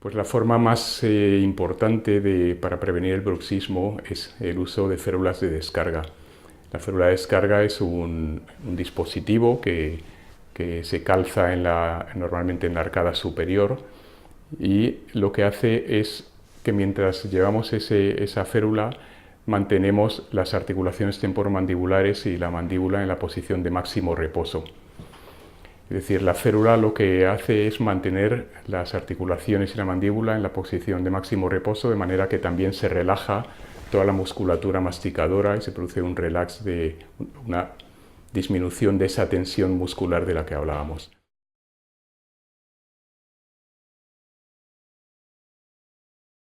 Pues la forma más importante para prevenir el bruxismo es el uso de férulas de descarga. La férula de descarga es un dispositivo que se calza normalmente en la arcada superior, y lo que hace es que mientras llevamos esa férula mantenemos las articulaciones temporomandibulares y la mandíbula en la posición de máximo reposo. Es decir, la férula lo que hace es mantener las articulaciones y la mandíbula en la posición de máximo reposo, de manera que también se relaja toda la musculatura masticadora y se produce un relax, una disminución de esa tensión muscular de la que hablábamos.